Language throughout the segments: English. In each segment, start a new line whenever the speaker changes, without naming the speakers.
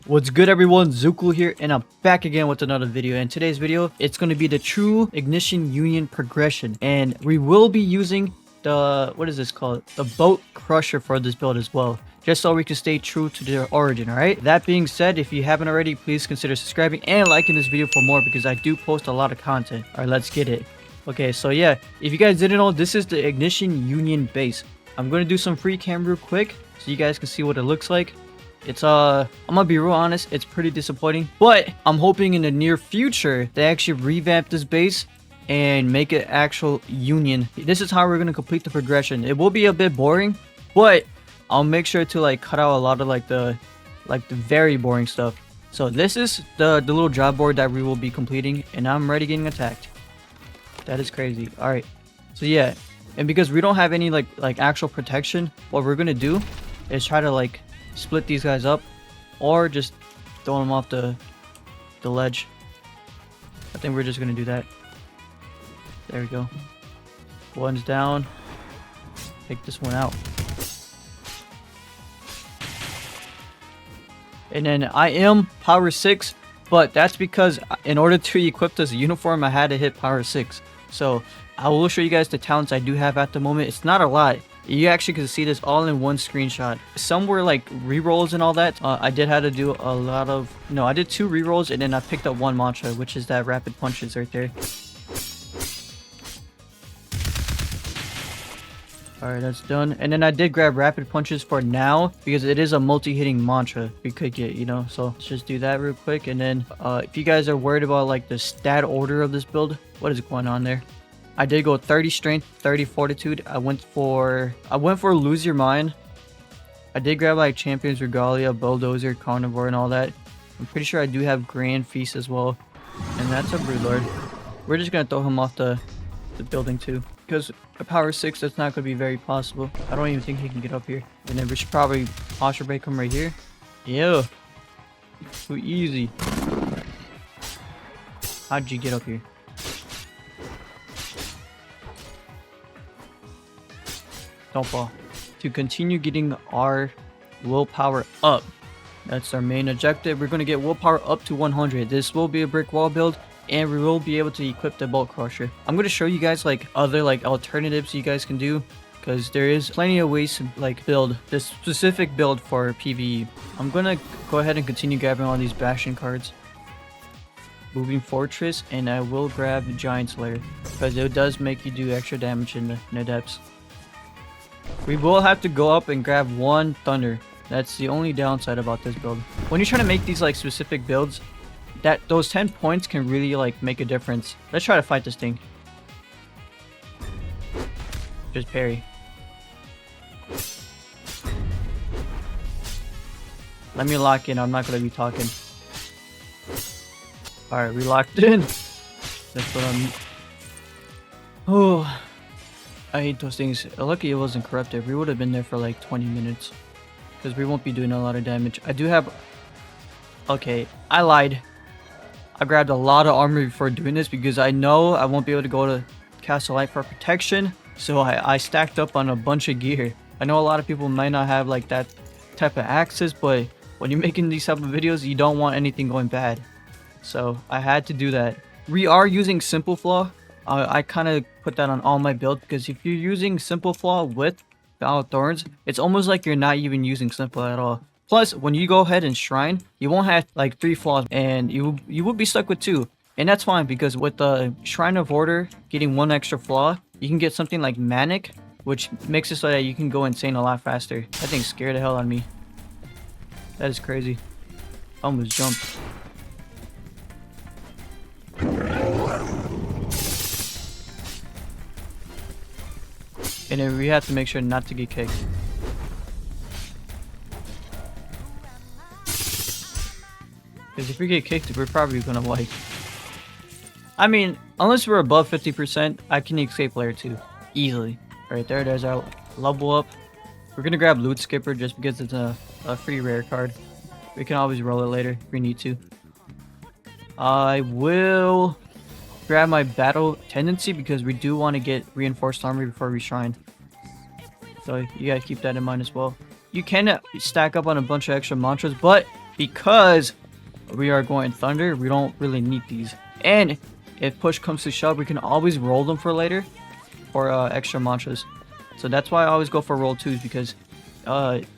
What's good everyone, zuukle here, and I'm back again with another video. In today's video, it's going to be the true ignition union progression, and we will be using the, what is this called? The boat crusher for this build as well, just so we can stay true to their origin, alright? That being said, if you haven't already, please consider subscribing and liking this video for more because I do post a lot of content. Alright, let's get it. Okay, so yeah, if you guys didn't know, this is the ignition union base. I'm going to do some free cam real quick so you guys can see what it looks like. It's I'm gonna be real honest, it's pretty disappointing, but I'm hoping in the near future they actually revamp this base and make it actual union. This is how we're gonna complete the progression. It will be a bit boring, but I'll make sure to like cut out a lot of like the very boring stuff. So this is the little job board that we will be completing, and I'm already getting attacked. That is crazy. All right, so yeah, and because we don't have any like actual protection, what we're gonna do is try to like split these guys up or just throw them off the ledge. I think we're just gonna do that. There we go. One's down. Take this one out. And then I am power 6, but that's because in order to equip this uniform I had to hit power 6. So I will show you guys the talents I do have at the moment. It's not a lot. You actually can see this all in one screenshot. Some were like rerolls and all that. I did have to do a lot of... No, I did 2 rerolls and then I picked up 1 mantra, which is that rapid punches right there. Alright, that's done. And then I did grab rapid punches for now because it is a multi-hitting mantra we could get, you know. So let's just do that real quick. And then if you guys are worried about like the stat order of this build, what is going on there? I did go 30 strength, 30 fortitude. I went for lose your mind. I did grab like champions regalia, bulldozer, carnivore, and all that. I'm pretty sure I do have grand feast as well, and that's a brood lord. We're just gonna throw him off the building too, because a power 6 that's not gonna be very possible. I don't even think he can get up here. And then we should probably posture break him right here. Yeah, too easy. How'd you get up here? Don't fall. To continue getting our willpower up, that's our main objective. We're going to get willpower up to 100. This will be a brick wall build, and we will be able to equip the bolt crusher. I'm going to show you guys like other like alternatives you guys can do, because there is plenty of ways to like build this specific build for PVE. I'm going to go ahead and continue grabbing all these bastion cards. Moving fortress, and I will grab the giant slayer because it does make you do extra damage in the depths. We will have to go up and grab 1 thunder. That's the only downside about this build. When you're trying to make these like specific builds, those 10 points can really like make a difference. Let's try to fight this thing. Just parry. Let me lock in. I'm not gonna be talking. Alright, we locked in. That's what I'm... Oh, I hate those things. Lucky it wasn't corrupted. We would have been there for like 20 minutes. Because we won't be doing a lot of damage. I do have... Okay, I lied. I grabbed a lot of armor before doing this because I know I won't be able to go to Castle Light for protection. So I stacked up on a bunch of gear. I know a lot of people might not have like that type of access, but when you're making these type of videos, you don't want anything going bad. So I had to do that. We are using Simple Flaw. I kind of put that on all my builds because if you're using Simple Flaw with Bow of Thorns, it's almost like you're not even using Simple at all. Plus, when you go ahead and Shrine, you won't have like 3 flaws and you will be stuck with 2. And that's fine because with the Shrine of Order getting 1 extra flaw, you can get something like Manic, which makes it so that you can go insane a lot faster. That thing scared the hell out of me. That is crazy. I almost jumped. And then we have to make sure not to get kicked. Because if we get kicked, we're probably gonna like... I mean, unless we're above 50%, I can escape layer 2. Easily. Right there, there's our level up. We're gonna grab Loot Skipper just because it's a free rare card. We can always roll it later if we need to. I will grab my battle tendency because we do want to get reinforced armor before we shrine. So you gotta keep that in mind as well. You can stack up on a bunch of extra mantras, but because we are going Thunder, we don't really need these. And if push comes to shove, we can always roll them for later for extra mantras. So that's why I always go for roll 2s, because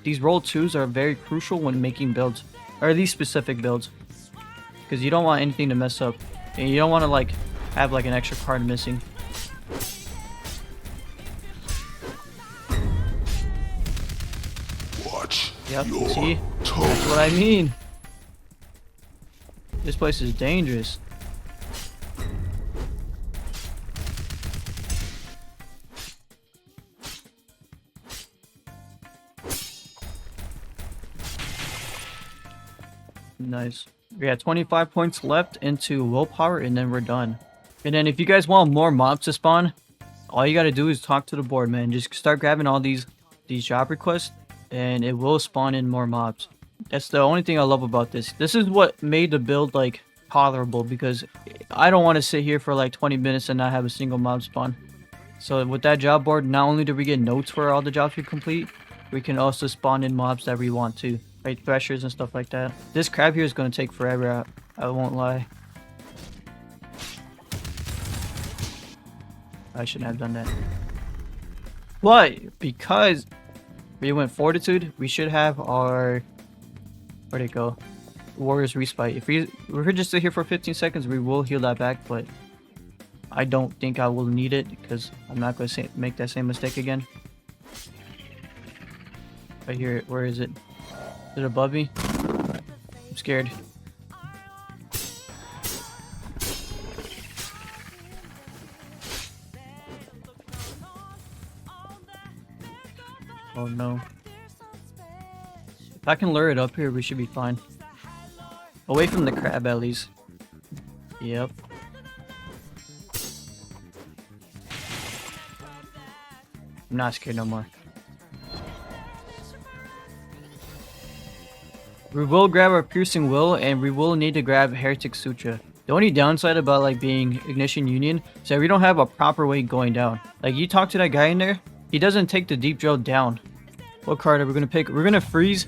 these roll 2s are very crucial when making builds, or these specific builds, because you don't want anything to mess up, and you don't want to like have like an extra card missing.
Watch.
Yep, see? That's what I mean. This place is dangerous. Nice. We got 25 points left into willpower, and then we're done. And then if you guys want more mobs to spawn, all you gotta do is talk to the board, man. Just start grabbing all these job requests, and it will spawn in more mobs. That's the only thing I love about this. This is what made the build like tolerable, because I don't want to sit here for like 20 minutes and not have a single mob spawn. So with that job board, not only do we get notes for all the jobs we complete, we can also spawn in mobs that we want to. Right, threshers and stuff like that. This crab here is going to take forever, I won't lie. I shouldn't have done that. But because we went fortitude, we should have our... Where'd it go? Warrior's respite. If we're just sit here for 15 seconds, we will heal that back, but I don't think I will need it, because I'm not going to make that same mistake again. Right here, where is it? Is it above me? I'm scared. Oh no. If I can lure it up here, we should be fine. Away from the crab at least. Yep. I'm not scared no more. We will grab our Piercing Will, and we will need to grab Heretic Sutra. The only downside about like being Ignition Union is that we don't have a proper way going down. Like, you talk to that guy in there, he doesn't take the deep drill down. What card are we gonna pick? We're gonna freeze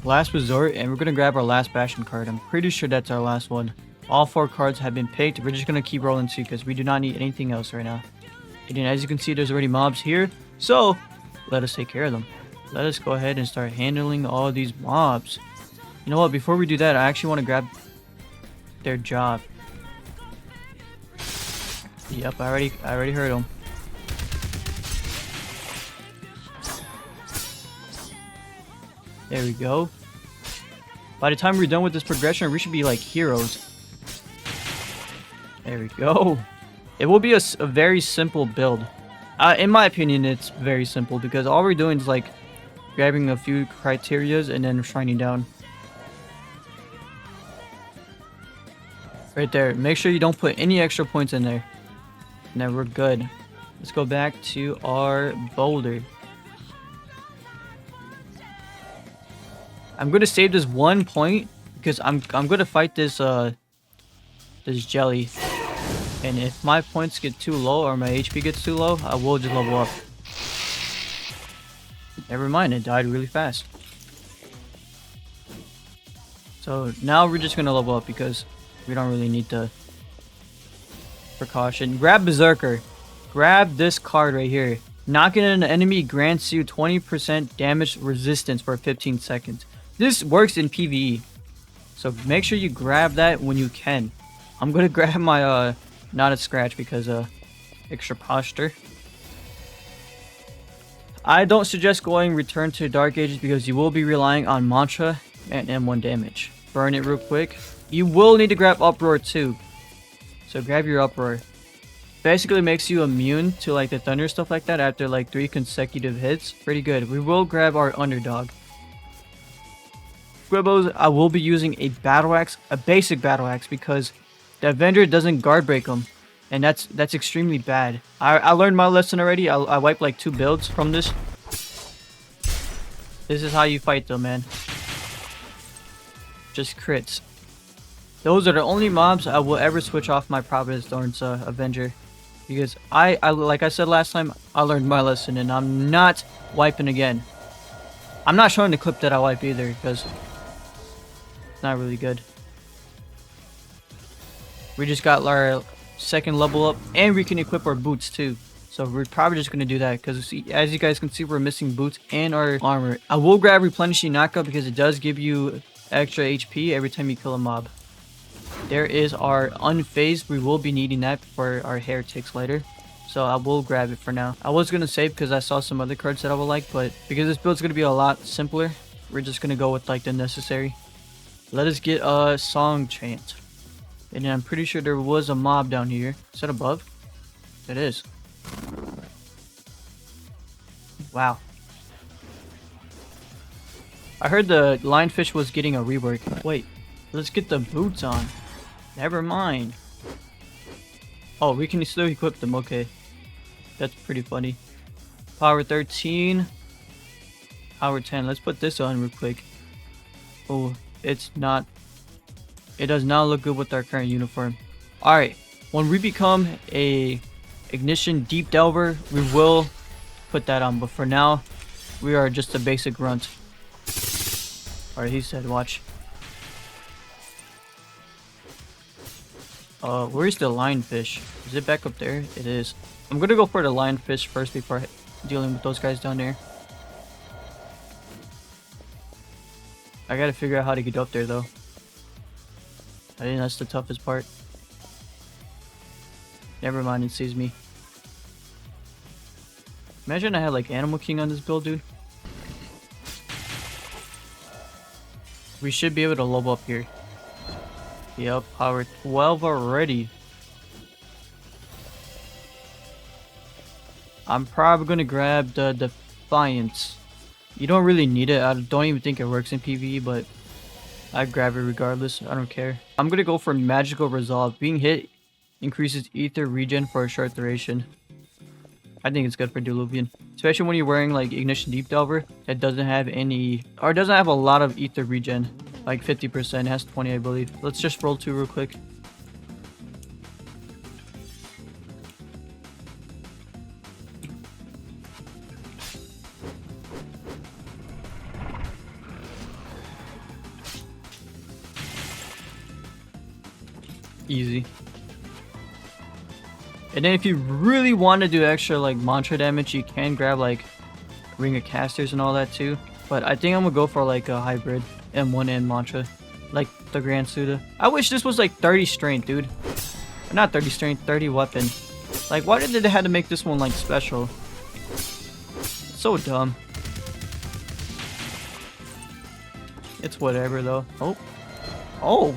Last Resort, and we're gonna grab our last Bastion card. I'm pretty sure that's our last one. All 4 cards have been picked. We're just gonna keep rolling too, because we do not need anything else right now. And then, as you can see, there's already mobs here, so let us take care of them. Let us go ahead and start handling all these mobs. You know what? Before we do that, I actually want to grab their job. Yep, I already heard them. There we go. By the time we're done with this progression, we should be like heroes. There we go. It will be a very simple build. In my opinion, it's very simple, because all we're doing is like grabbing a few criterias and then shining down. Right there. Make sure you don't put any extra points in there. And then we're good. Let's go back to our boulder. I'm gonna save this 1 point because I'm gonna fight this this jelly. And if my points get too low or my HP gets too low, I will just level up. Never mind, it died really fast. So now we're just gonna level up because we don't really need the precaution. Grab Berserker. Grab this card right here. Knocking an enemy grants you 20% damage resistance for 15 seconds. This works in PVE. So make sure you grab that when you can. I'm gonna grab my not a scratch because extra posture. I don't suggest going return to Dark Ages because you will be relying on mantra and M1 damage. Burn it real quick. You will need to grab Uproar too. So grab your Uproar. Basically makes you immune to like the thunder stuff like that after like 3 consecutive hits. Pretty good. We will grab our Underdog. Squibbos, I will be using a battle axe, a basic battle axe, because the Avenger doesn't guard break them, and that's extremely bad. I learned my lesson already. I wiped like 2 builds from this. This is how you fight them, man. Just crits. Those are the only mobs I will ever switch off my Providence Thorns Avenger, because I like I said last time, I learned my lesson, and I'm not wiping again. I'm not showing the clip that I wipe either, because Not really good. We just got our second level up, and we can equip our boots too. So we're probably just gonna do that because as you guys can see, we're missing boots and our armor. I will grab replenishing knockout because it does give you extra HP every time you kill a mob. There is our unfazed. We will be needing that for our heretics later. So I will grab it for now. I was gonna save because I saw some other cards that I would like, but because this build's gonna be a lot simpler, we're just gonna go with like the necessary. Let us get a song chant. And I'm pretty sure there was a mob down here. Is that above? It is. Wow. I heard the lionfish was getting a rework. Wait, let's get the boots on. Never mind. Oh, we can still equip them. Okay. That's pretty funny. Power 13. Power 10. Let's put this on real quick. Oh, it's not. It does not look good with our current uniform. Alright. When we become a ignition deep delver, we will put that on. But for now, we are just a basic grunt. Alright, he said, watch. Where's the lionfish? Is it back up there? It is. I'm gonna go for the lionfish first before dealing with those guys down there. I gotta figure out how to get up there though. I think that's the toughest part. Never mind, it sees me. Imagine I had like Animal King on this build, dude. We should be able to level up here. Yep, power 12 already. I'm probably gonna grab the Defiance. You don't really need it. I don't even think it works in PvE, but I'd grab it regardless. I don't care. I'm gonna go for Magical Resolve. Being hit increases ether regen for a short duration. I think it's good for Diluvian. Especially when you're wearing like Ignition Deep Delver that doesn't have any, or doesn't have a lot of ether regen. Like 50%, it has 20 I believe. Let's just roll 2 real quick. Easy. And then if you really want to do extra like mantra damage, you can grab like Ring of Casters and all that too. But I think I'm gonna go for like a hybrid M1 and mantra, like the Grand Suda. I wish this was like 30 strength, dude. Not 30 strength, 30 weapon. Like, why did they have to make this one like special? It's so dumb. It's whatever though. Oh,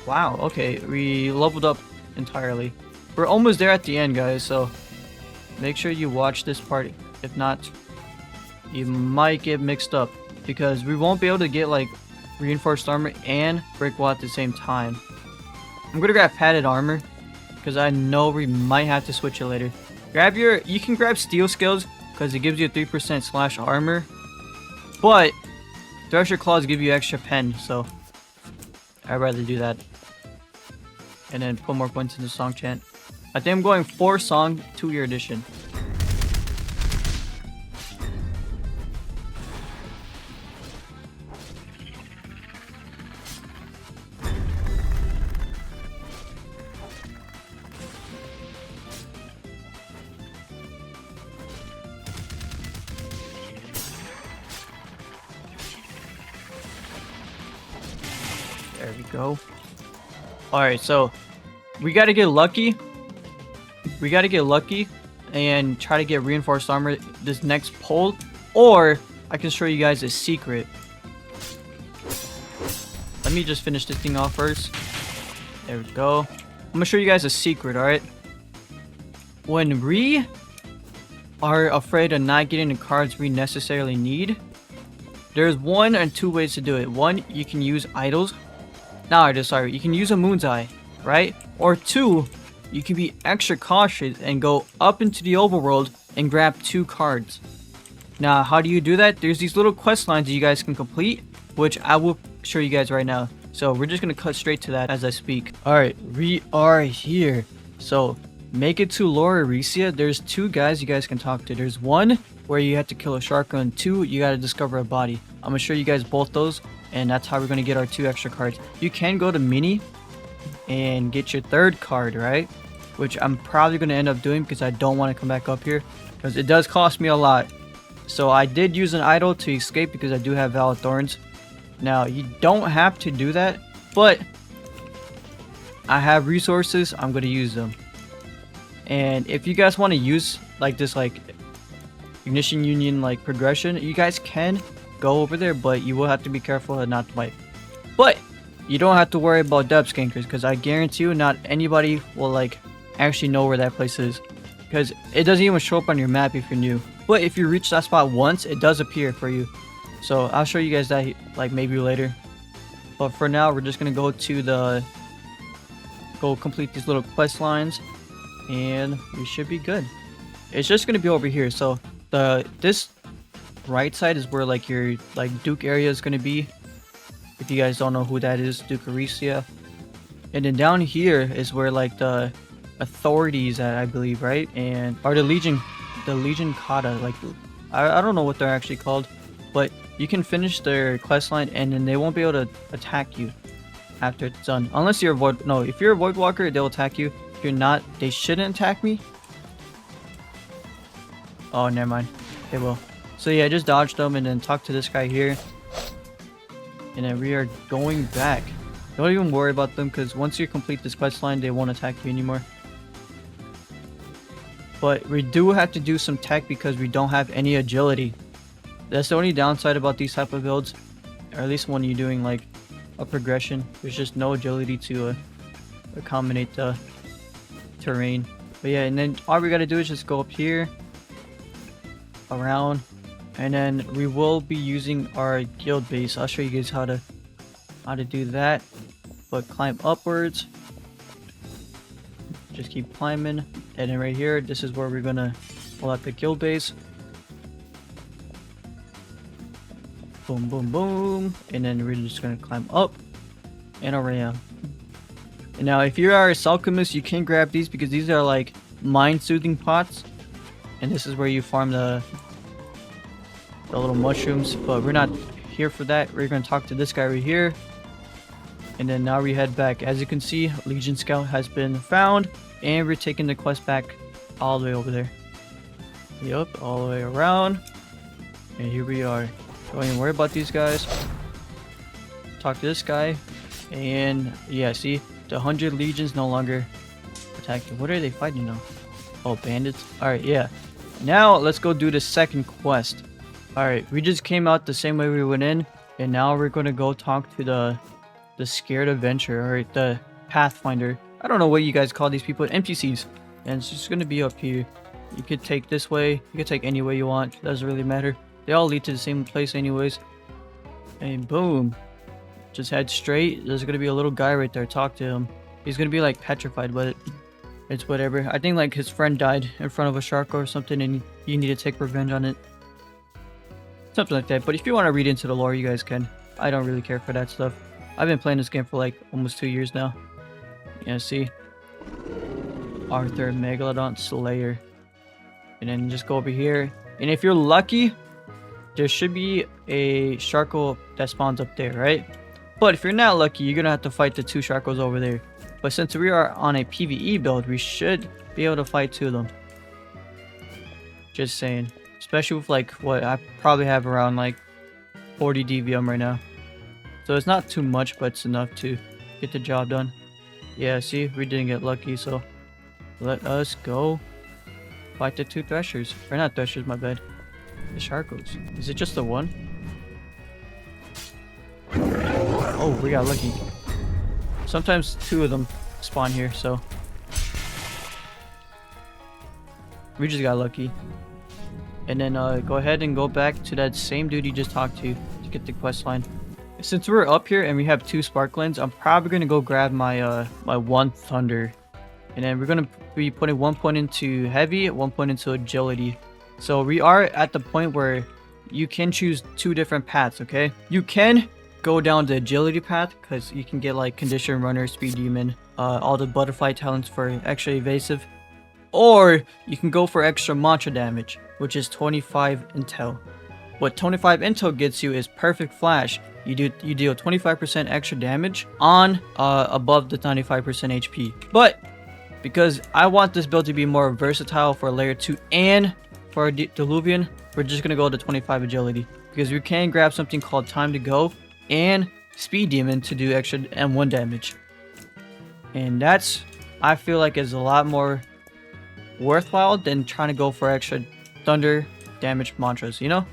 wow. Okay, we leveled up entirely. We're almost there at the end, guys. So make sure you watch this part. If not, you might get mixed up because we won't be able to get like reinforced armor and brick wall at the same time. I'm gonna grab padded armor because I know we might have to switch it later. You can grab steel skills because it gives you a 3% slash armor, but Thresher Claws give you extra pen, so I'd rather do that. And then put more points in the song chant. I think I'm going 4 song, 2-year edition. There we go. Alright, so we gotta get lucky. We gotta get lucky and try to get reinforced armor this next pull. Or I can show you guys a secret. Let me just finish this thing off first. There we go. I'm gonna show you guys a secret, alright? When we are afraid of not getting the cards we necessarily need, there's 1 and 2 ways to do it. 1, you can use idols. You can use a Moon's Eye, right? Or 2, you can be extra cautious and go up into the overworld and grab 2 cards. Now, how do you do that? There's these little quest lines that you guys can complete, which I will show you guys right now. So we're just gonna cut straight to that as I speak. Alright, we are here. So make it to Laura Aricia. There's 2 guys you guys can talk to. There's 1 where you have to kill a shark, and 2, you gotta discover a body. I'm gonna show you guys both those and that's how we're going to get our 2 extra cards. You can go to mini and get your 3rd card, right? Which I'm probably going to end up doing because I don't want to come back up here because it does cost me a lot. So I did use an idol to escape because I do have Valid Thorns. Now you don't have to do that, but I have resources, I'm going to use them. And if you guys want to use like this like Ignition Union like progression, you guys can go over there, but you will have to be careful and not to bite. But you don't have to worry about depth skankers because I guarantee you not anybody will like actually know where that place is, because it doesn't even show up on your map if you're new. But if you reach that spot once, it does appear for you. So I'll show you guys that like maybe later. But for now, we're just gonna go to go complete these little quest lines, and we should be good. It's just gonna be over here. So this right side is where like your like Duke area is gonna be. If you guys don't know who that is, Duke Aricia. And then down here is where like the authorities at, I believe, right? And or the Legion Kata, like I don't know what they're actually called, but you can finish their quest line and then they won't be able to attack you after it's done, unless you're if you're a Void Walker, they'll attack you. If you're not, they shouldn't attack me. Oh, never mind, they will. So yeah, just dodge them and then talk to this guy here, and then we are going back. Don't even worry about them because once you complete this quest line, they won't attack you anymore. But we do have to do some tech because we don't have any agility. That's the only downside about these type of builds, or at least when you're doing like a progression. There's just no agility to accommodate the terrain. But yeah, and then all we gotta do is just go up here, around, and then we will be using our guild base. I'll show you guys how to do that. But climb upwards. Just keep climbing, and then right here, this is where we're gonna pull out the guild base. Boom, boom, boom, and then we're just gonna climb up and around. And now, if you are a Alchemist, you can grab these because these are like mind soothing pots, and this is where you farm the little mushrooms. But we're not here for that. We're gonna talk to this guy right here. And then now we head back. As you can see, Legion Scout has been found, and we're taking the quest back all the way over there. Yup, all the way around. And here we are. Don't even worry about these guys. Talk to this guy. And yeah, see, the 100 legions no longer attacking. What are they fighting now? Oh, bandits. Alright, yeah. Now let's go do the second quest. Alright, we just came out the same way we went in, and now we're gonna go talk to the scared adventurer, or the pathfinder. I don't know what you guys call these people, NPCs. And it's just gonna be up here. You could take this way, you could take any way you want, it doesn't really matter. They all lead to the same place anyways. And boom, just head straight. There's gonna be a little guy right there. Talk to him. He's gonna be like petrified, but it's whatever. I think like his friend died in front of a shark or something, and you need to take revenge on it, something like that. But if you want to read into the lore, you guys can. I don't really care for that stuff. I've been playing this game for like almost 2 years now. Yeah, see, Arthur Megalodon Slayer. And then just go over here, and if you're lucky, there should be a Sharko that spawns up there, right? But if you're not lucky, you're gonna have to fight the 2 Sharkos over there. But since we are on a PVE build, we should be able to fight 2 of them. Just saying. Especially with like what I probably have around like 40 DVM right now. So it's not too much, but it's enough to get the job done. Yeah, see, we didn't get lucky, so let us go fight the 2 Threshers. Or not Threshers, my bad. The Sharkos. Is it just the one? Oh, we got lucky. Sometimes 2 of them spawn here, so we just got lucky. And then go ahead and go back to that same dude you just talked to get the quest line. Since we're up here and we have 2 sparklings, I'm probably gonna go grab my my 1 thunder, and then we're gonna be putting 1 point into heavy, 1 point into agility. So we are at the point where you can choose 2 different paths. Okay, you can go down the agility path because you can get like condition runner, speed demon, all the butterfly talents for extra evasive, or you can go for extra mantra damage, which is 25 intel. What 25 intel gets you is perfect flash, you deal 25% extra damage on above the 95% HP. But because I want this build to be more versatile for layer 2 and for our Diluvian, we're just gonna go to 25 agility because we can grab something called time to go and speed demon to do extra M1 damage, and that's, I feel like, is a lot more worthwhile than trying to go for extra thunder damage mantras, you know,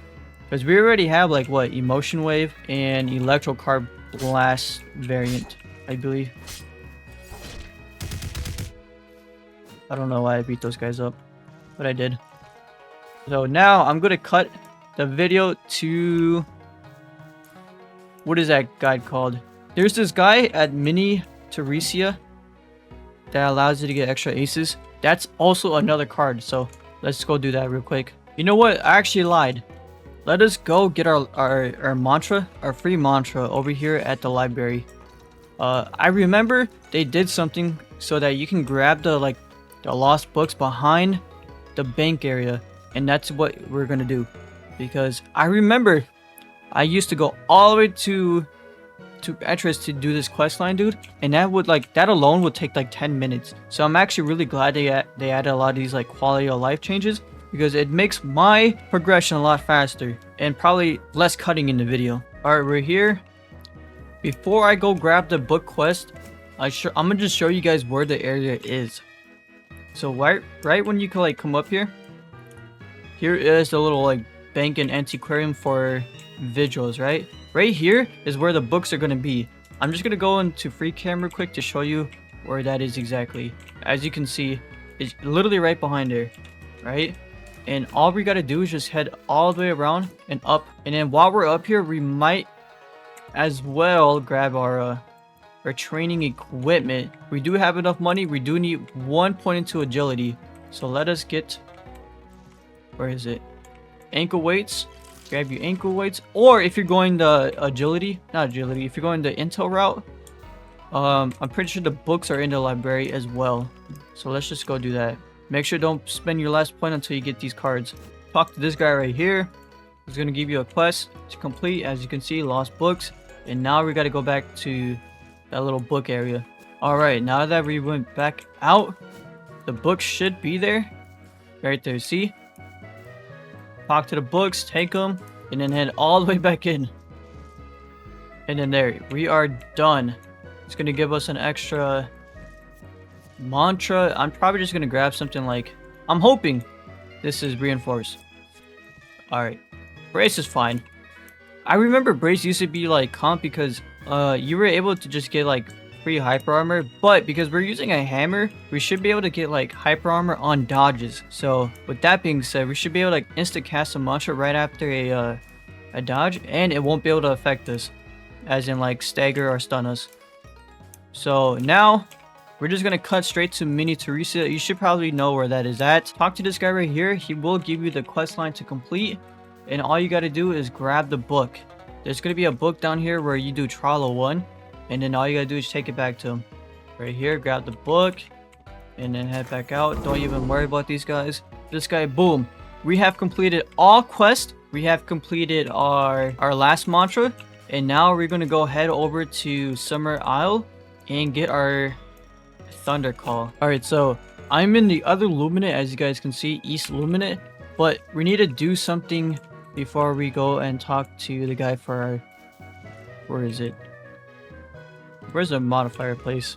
because we already have like what, emotion wave and electro card blast variant, I believe. I don't know why I beat those guys up, but I did. So now I'm gonna cut the video to, what is that guide called? There's this guy at Mini Teresia that allows you to get extra aces. That's also another card, so let's go do that real quick. You know what? I actually lied. Let us go get our mantra, our free mantra over here at the library. I remember they did something so that you can grab the lost books behind the bank area, and that's what we're gonna do, because I remember I used to go all the way to Etris to do this quest line, dude, and that alone would take like 10 minutes. So I'm actually really glad they added a lot of these like quality of life changes, because it makes my progression a lot faster and probably less cutting in the video. All right, we're here. Before I go grab the book quest, I'm gonna just show you guys where the area is. So right when you can like come up here is the little like bank and antiquarium for vigils, right here is where the books are going to be. I'm just going to go into free cam real quick to show you where that is exactly. As you can see, it's literally right behind there, right? And all we got to do is just head all the way around and up, and then while we're up here, we might as well grab our training equipment. We do have enough money. We do need 1 point into agility, so let us get, where is it, ankle weights. Grab your ankle weights, or if you're going the if you're going the intel route, I'm pretty sure the books are in the library as well, so let's just go do that. Make sure don't spend your last point until you get these cards. Talk to this guy right here. He's gonna give you a quest to complete. As you can see, lost books, and now we got to go back to that little book area. All right, now that we went back out, the books should be there, right there. See, talk to the books, take them, and then head all the way back in, and then there we are done. It's gonna give us an extra mantra. I'm probably just gonna grab something like, I'm hoping this is reinforced. All right, brace is fine. I remember brace used to be like comp because you were able to just get like free hyper armor, but because we're using a hammer, we should be able to get like hyper armor on dodges. So with that being said, we should be able to like instant cast a mantra right after a dodge, and it won't be able to affect us, as in like stagger or stun us. So now we're just gonna cut straight to Mini Teresa. You should probably know where that is at. Talk to this guy right here. He will give you the quest line to complete, and all you got to do is grab the book. There's gonna be a book down here where you do trial 1, and then all you gotta do is take it back to him. Right here, grab the book, and then head back out. Don't even worry about these guys. This guy, boom. We have completed all quests. We have completed our last mantra, and now we're gonna go head over to Summer Isle and get our Thundercaller. Alright, so I'm in the other Luminate, as you guys can see, East Luminate, but we need to do something before we go and talk to the guy for our, where is it? Where's the modifier place?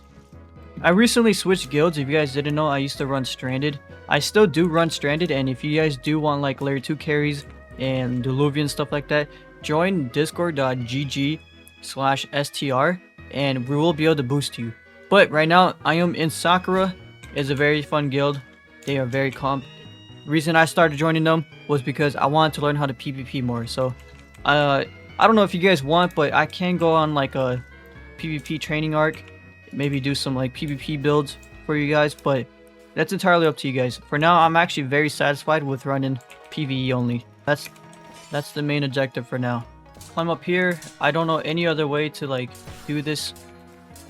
I recently switched guilds. If you guys didn't know, I used to run Stranded. I still do run Stranded, and if you guys do want like layer 2 carries and Diluvian stuff like that, join discord.gg/str and we will be able to boost you. But right now, I am in Sakura. It's a very fun guild. They are very comp. The reason I started joining them was because I wanted to learn how to PvP more. So, I don't know if you guys want, but I can go on like a PvP training arc, maybe do some like PvP builds for you guys, but that's entirely up to you guys. For now, I'm actually very satisfied with running PvE only. That's the main objective for now. Climb up here. I don't know any other way to like do this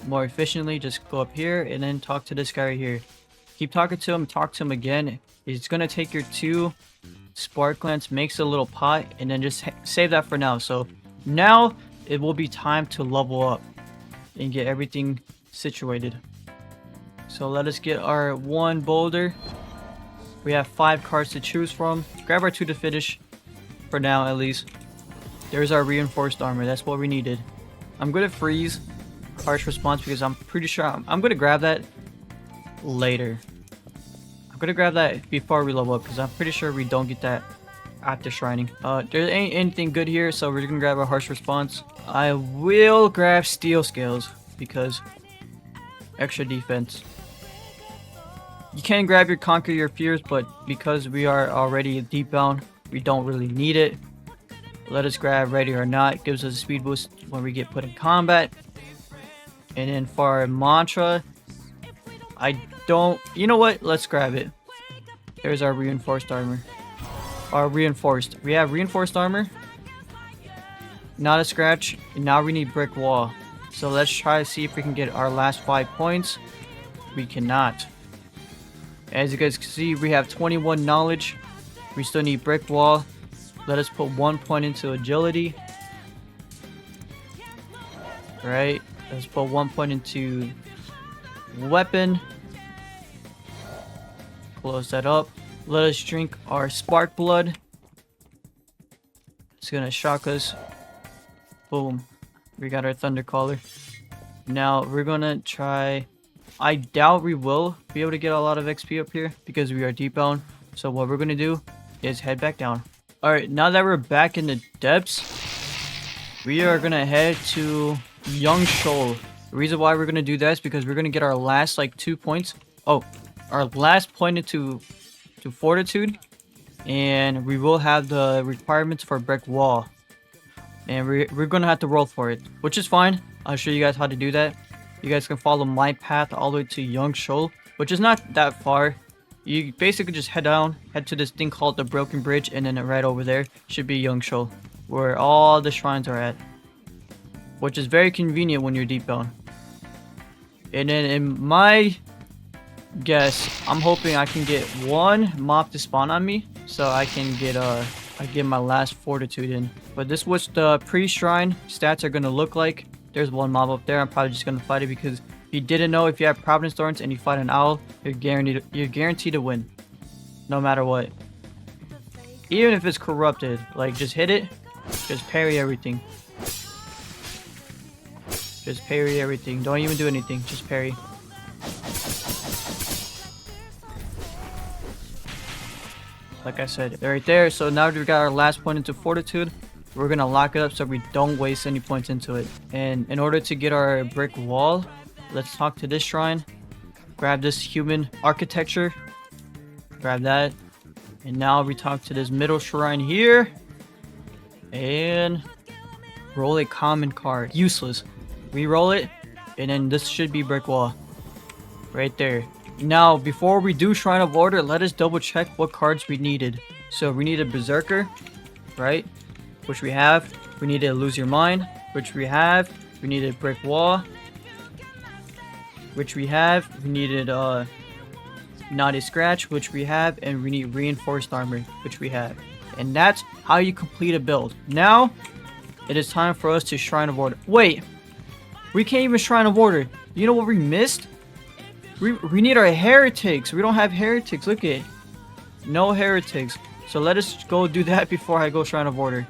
more efficiently. Just go up here and then talk to this guy right here. Keep talking to him, talk to him again. He's gonna take your 2 spark glands, makes a little pot, and then just save that for now. So now it will be time to level up and get everything situated. So let us get our 1 boulder. We have 5 cards to choose from. Grab our 2 to finish, for now at least. There's our reinforced armor. That's what we needed. I'm gonna freeze harsh response because I'm pretty sure I'm gonna grab that later. I'm gonna grab that before we level up because I'm pretty sure we don't get that after shrining. There ain't anything good here, so we're gonna grab a harsh response. I will grab steel scales because extra defense. You can grab your conquer your fears, but because we are already deep bound, we don't really need it. Let us grab ready or not. It gives us a speed boost when we get put in combat. And then for our mantra, I don't, you know what, let's grab it. There's our reinforced armor. Our reinforced, we have reinforced armor, not a scratch, and now we need brick wall. So let's try to see if we can get our last 5 points. We cannot. As you guys can see, we have 21 knowledge. We still need brick wall. Let us put 1 point into agility. Right. Let's put 1 point into weapon. Close that up. Let us drink our spark blood. It's gonna shock us. Boom. We got our Thundercaller. Now we're gonna try. I doubt we will be able to get a lot of XP up here because we are deep bound. So what we're gonna do is head back down. Alright, now that we're back in the depths, we are gonna head to Young Shoal. The reason why we're gonna do that is because we're gonna get our last like 2 points. Oh, our last point into fortitude, and we will have the requirements for brick wall. And we're gonna have to roll for it, which is fine. I'll show you guys how to do that. You guys can follow my path all the way to Young Shoal, which is not that far. You basically just head to this thing called the Broken Bridge, and then right over there should be Young Shoal, where all the shrines are at, which is very convenient when you're deep bound. And then in my guess, I'm hoping I can get 1 mob to spawn on me, so I can get I get my last fortitude in. But this is what the pre-shrine stats are gonna look like. There's 1 mob up there. I'm probably just gonna fight it because if you didn't know, if you have Providence Thorns and you fight an owl, you're guaranteed to win, no matter what. Even if it's corrupted, like just hit it, just parry everything. Just parry everything. Don't even do anything. Just parry. Like I said, they're right there. So now we got our last point into fortitude. We're gonna lock it up so we don't waste any points into it. And in order to get our brick wall, let's talk to this shrine. Grab this human architecture. Grab that. And now we talk to this middle shrine here. And roll a common card. Useless. Reroll it. And then this should be brick wall. Right there. Now, before we do Shrine of Order, let us double check what cards we needed. So we needed Berserker, right? Which we have. We needed Lose Your Mind, which we have. We needed Brick Wall, which we have. We needed Not a Scratch, which we have. And we need Reinforced Armor, which we have. And that's how you complete a build. Now, it is time for us to Shrine of Order. Wait, we can't even Shrine of Order. You know what we missed? We need our heretics. We don't have heretics. Look at it. No heretics. So let us go do that before I go Shrine of Order.